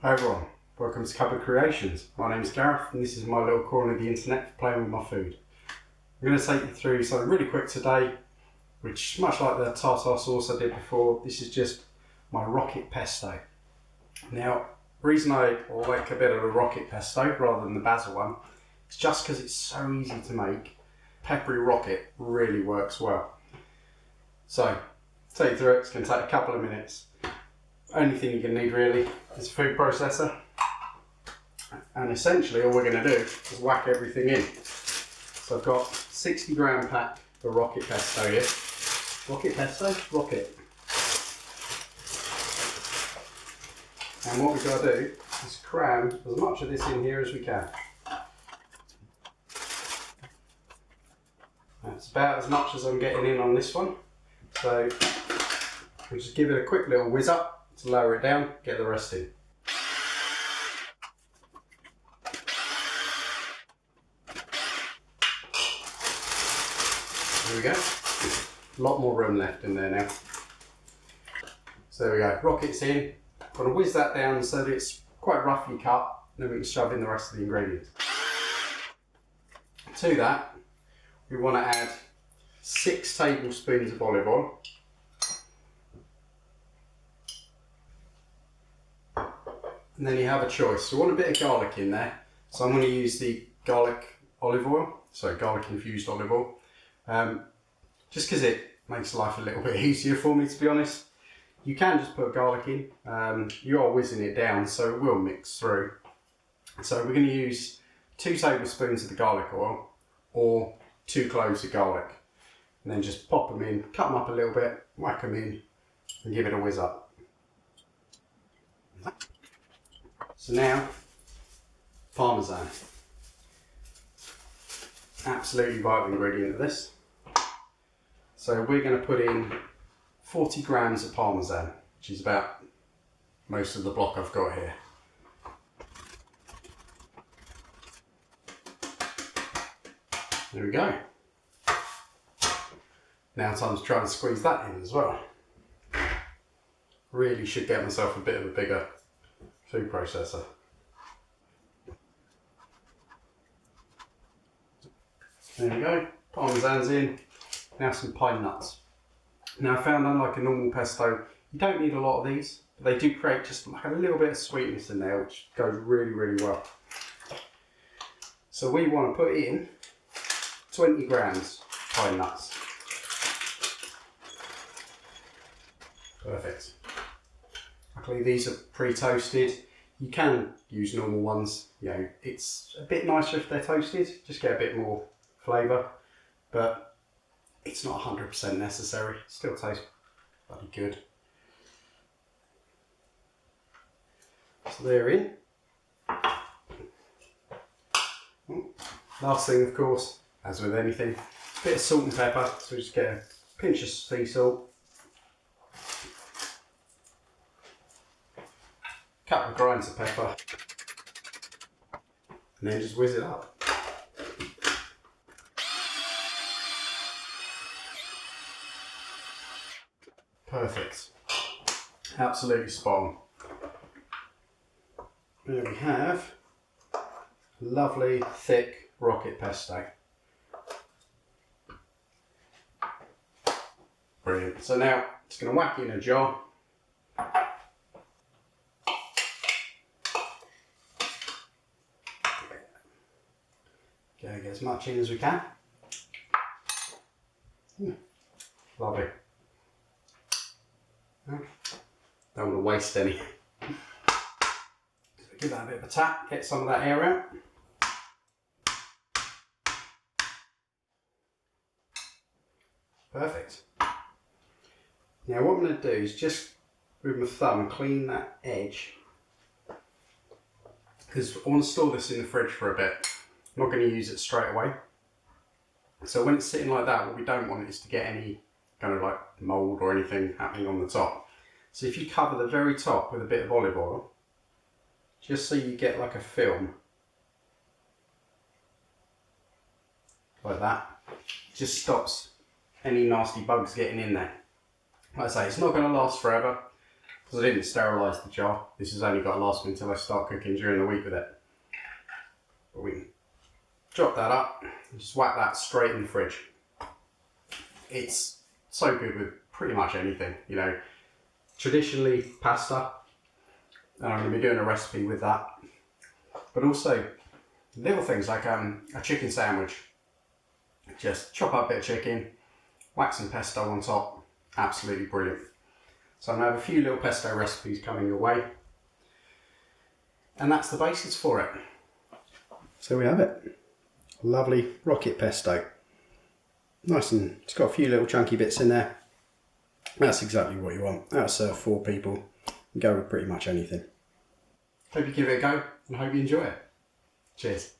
Hi everyone, welcome to Cupboard Creations. My name is Gareth and this is my little corner of the internet for playing with my food. I'm going to take you through something really quick today, which much like the tartar sauce I did before, this is just my rocket pesto. Now, the reason I like a bit of a rocket pesto rather than the basil one is just because it's so easy to make. Peppery rocket really works well. So, take you through it, it's going to take a couple of minutes. Only thing you're going to need really is a food processor, and essentially all we're going to do is whack everything in. So I've got 60-gram pack of rocket pesto here. Rocket pesto? Rocket. And what we've got to do is cram as much of this in here as we can. That's about as much as I'm getting in on this one. So we'll just give it a quick little whiz up to lower it down, get the rest in. There we go. A lot more room left in there now. So there we go, rocket's in. I'm going to whiz that down so that it's quite roughly cut, then we can shove in the rest of the ingredients. To that, we want to add 6 tablespoons of olive oil. And then you have a choice. So I want a bit of garlic in there. So I'm going to use the garlic infused olive oil. Just because it makes life a little bit easier for me, to be honest. You can just put garlic in. You are whizzing it down, so it will mix through. So we're going to use 2 tablespoons of the garlic oil or 2 cloves of garlic. And then just pop them in, cut them up a little bit, whack them in and give it a whiz up. So now, Parmesan. Absolutely vital ingredient of this. So we're going to put in 40 grams of Parmesan, which is about most of the block I've got here. There we go. Now time to try and squeeze that in as well. Really should get myself a bit of a bigger food processor. There we go, Parmesan's in. Now some pine nuts. Now I found, unlike a normal pesto, you don't need a lot of these, but they do create just like a little bit of sweetness in there, which goes really, really well. So we want to put in 20 grams pine nuts. Perfect. Luckily these are pre-toasted. You can use normal ones, you know, it's a bit nicer if they're toasted, just get a bit more flavour, but it's not 100% necessary, still tastes bloody good. So they're in. Last thing, of course, as with anything, a bit of salt and pepper, so just get a pinch of sea salt. Couple of grinds of pepper, and then just whiz it up. Perfect. Absolutely spot on. There we have lovely thick rocket pesto. Brilliant. So now it's going to whack in a jar. Get as much in as we can. Lovely. Don't want to waste any. So give that a bit of a tap, get some of that air out. Perfect. Now what I'm going to do is just with my thumb clean that edge, because I want to store this in the fridge for a bit. I'm not going to use it straight away. So when it's sitting like that, what we don't want is to get any kind of like mould or anything happening on the top. So if you cover the very top with a bit of olive oil, just so you get like a film, like that, just stops any nasty bugs getting in there. Like I say, it's not going to last forever, because I didn't sterilise the jar. This has only got to last me until I start cooking during the week with it. But we can chop that up and just whack that straight in the fridge. It's so good with pretty much anything, you know. Traditionally pasta, and I'm going to be doing a recipe with that. But also little things like a chicken sandwich. Just chop up a bit of chicken, whack some pesto on top. Absolutely brilliant. So I'm going to have a few little pesto recipes coming your way. And that's the basis for it. So we have it. Lovely rocket pesto. Nice, and it's got a few little chunky bits in there. That's exactly what you want. That'll serve 4 people. Go with pretty much anything. Hope you give it a go and hope you enjoy it. Cheers.